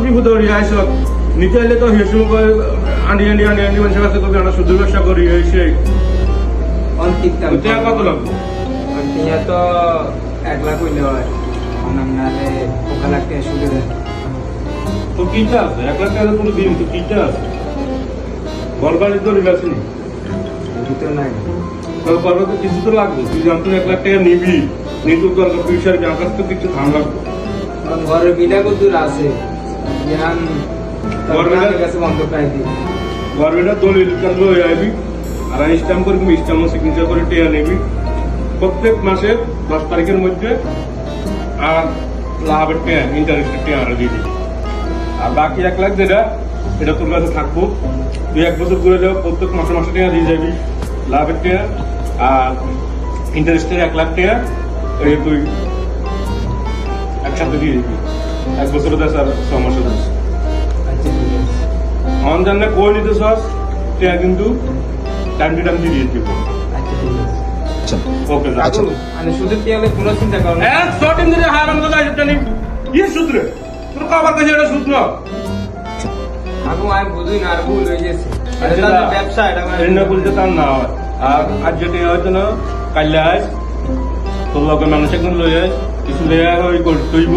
বিপদ আইস নিতে এলে তো হেসু আন্ডি মানুষের কাছে কবি আমরা শুধু ব্যবসা করি সেই কত লাগবে তো 1 লাখ হইলে হয় নাহলে 1 লাখ টাকা সুদে দেয় তো কিটা আছে 1 লাখ টাকা কোনো দিন তো কিটা আছে গরবানি তো রিলাসনি ভিতর নাই তাহলে করবে তো কিছু তো লাগবে তুই জানতো 1 লাখ টাকা নিবি নিতু তোর ফিউচার ব্যাংক কাছ থেকে কিছু ধান লাগবে ঘরের বিটা কত দূর আছে জ্ঞান গরমের কাছে বন্ধ প্রায় দিই গরমের দলিল কালো আইবি আর স্ট্যাম্প করবি স্ট্যাম্প সিগনেচার করে টিয়া নিবি প্রত্যেক মাসে 10 তারিখের মধ্যে আর লাভের টিয়া ইন্টারেস্টের টিয়া আর দিয়ে দিবি আর বাকি 1 লাখ যেটা এটা তোর কাছে থাকবো তুই 1 বছর ঘুরে যাও প্রত্যেক মাসে মাসে টিয়া দিয়ে যাবি লাভের টিয়া আর ইন্টারেস্টের 1 লাখ টিয়া তুই একসাথে দিয়ে দিবি 1 বছর দেশ আর 6 মাসে দেশ অন জানলে কই নিতে চাস টিয়া কিন্তু টাইম টু টাইম দিয়ে দিব ওকে আচ্ছা মানে সুদের টিয়ালে কোনো চিন্তা করো না শর্টিং ধরে হারাম কথা জানি এই সূত্রে তোর কবার কাছে এটা সূত্র আমি বুঝি না আর ভুল হয়ে গেছে এটা ব্যবসা এটা এনে বলতে তার না হয় আর আজ যেটা হয়তো না কাল্লা আস তোর লোকের মানুষ একদম লই আস কিছু লইয়া ওই করতেইব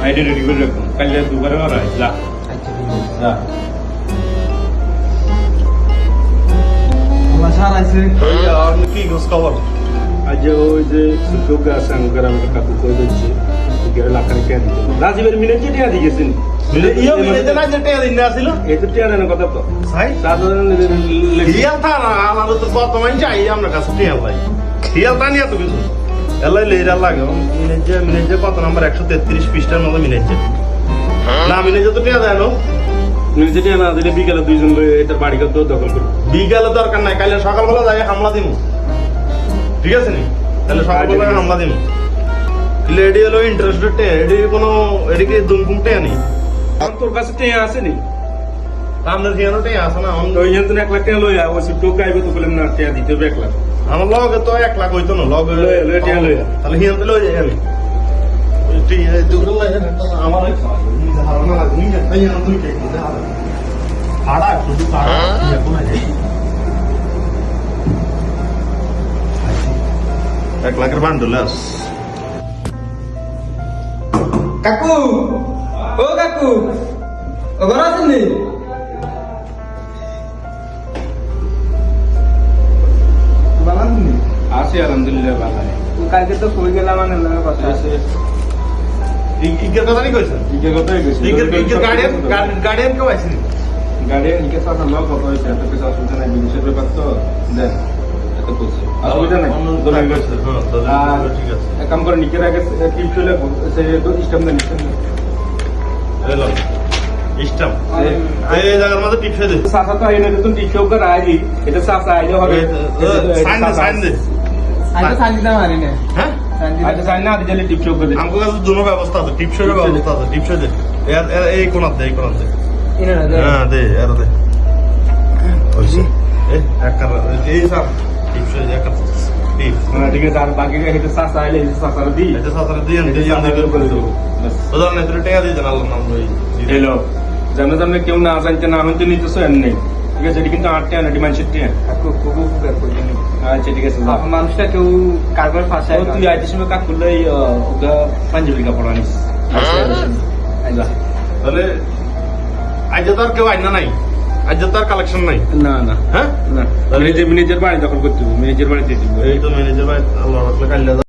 আইডি রেডি করে রাখুন কাল্লা দুবারে আর আস যা আচ্ছা যা কি খোঁজ খবর আজ ওই যে সুযোগ আছে আমাকে আমাকে কাকু কই দিচ্ছে লাখানে কে দিতে রাজীবের মিলে যে টিয়া দিয়েছেন ইয়ে মিলে না যে টেয়া দিন আসিল এই তো টিয়া দেন কথা তো ভাই সাধারণ হিয়াল থা না আমাদের তো বর্তমান চাই আমরা কাছে হিয়াল ভাই হিয়াল তা নিয়ে তো কিছু এলাই লেরা লাগে মিনেজে কত নাম্বার 133 পৃষ্ঠার মতো মিনেজে না মিনেজে তো টিয়া দেয় না মিলে টিয়া না দিলে বিকালে দুইজন এটা বাড়ি করতে দখল করবে বিকালে দরকার নাই কালে সকালবেলা যাই হামলা দিমু ঠিক আছে নি তাহলে সকালবেলা হামলা দিমু লেডি হলো ইন্টারেস্টেড টে এডি কোনো এদিকে দুমকুম টে নেই তোর কাছে টিয়া আছে নি আপনার হিয়ানো টে আছে না ওই জন্য 1 লাখ টাকা লইয়া ওই সুযোগ গাইবে তো বলেন না টিয়া দিতে হবে 1 লাখ আমার লগে তো 1 লাখ হইতো না লগে লয়ে টিয়া লইয়া তাহলে হিয়ান লই যাই আমি ঠিক আছে দুটো লাগে আমার ধারণা লাগে নিজে তাই আমি তুই কে ভাড়া শুধু ভাড়া এখন আছে 1 লাখের বান্ডল আছে কাকু ও কাকু ও ঘর আছেন নি বালান নি আছে আলহামদুলিল্লাহ ভালো কালকে তো কই গেলাম মানে লাগে কথা আছে ইকের কথা নি কইছেন ইকে কথাই কইছি ইকের গার্ডিয়ান কেউ আছে গাড়ির ইকে সাথে লক কথা হইছে এত কিছু অসুবিধা নাই বিদেশের ব্যাপার তো দেন এত কিছু অসুবিধা নাই দোলাই গেছে হ্যাঁ ঠিক আছে এক কাম করে নিকের আগে টিপ চলে সে তো সিস্টেম দেন এলো ইস্টাম এই জায়গার মধ্যে টিপসে দে সাথে তো আইনে তো টিপ চোক করে আইলি এটা সাথে আইলে হবে সাইন দে আইতো সান্দিতা মারি না হ্যাঁ আচ্ছা সাইন না দিলে টিপ চোক করে আমার কাছে দুটো ব্যবস্থা আছে টিপসের ব্যবস্থা আছে টিপসে দে এই কোণাত দে এই কোণাত দে ইনা না হ্যাঁ দে এর দে ওইসি এই স্যার টিপসে এক টিপ হ্যাঁ ঠিক আছে আর বাকি এটা সাথে আইলে সাথে দি এটা সাথে দিয়ে আমি করে দেব ওদের না তোর টাকা দিয়ে দেন আল্লাহর নাম লই হ্যালো জানো কেউ না জানতে না হইতে নিতেছো এর নেই ঠিক আছে এটা কিন্তু 8 টাকা না ডিমান্ড 7 টাকা কাকু খুব উপকার করলেন আচ্ছা ঠিক আছে মানুষটা কেউ কারবার ফাঁসায় তুই আইতে সময় কাক করলে ওটা পাঞ্জাবি কাপড় আনিস তাহলে আজ তো আর কেউ আইনা নাই আজ তো আর কালেকশন নাই না না হ্যাঁ না ম্যানেজার বাড়ি দখল করতে হবে ম্যানেজার বাড়িতে দিব এই তো ম্যানেজার ভাই আল্লাহ রাখলে কাল্লা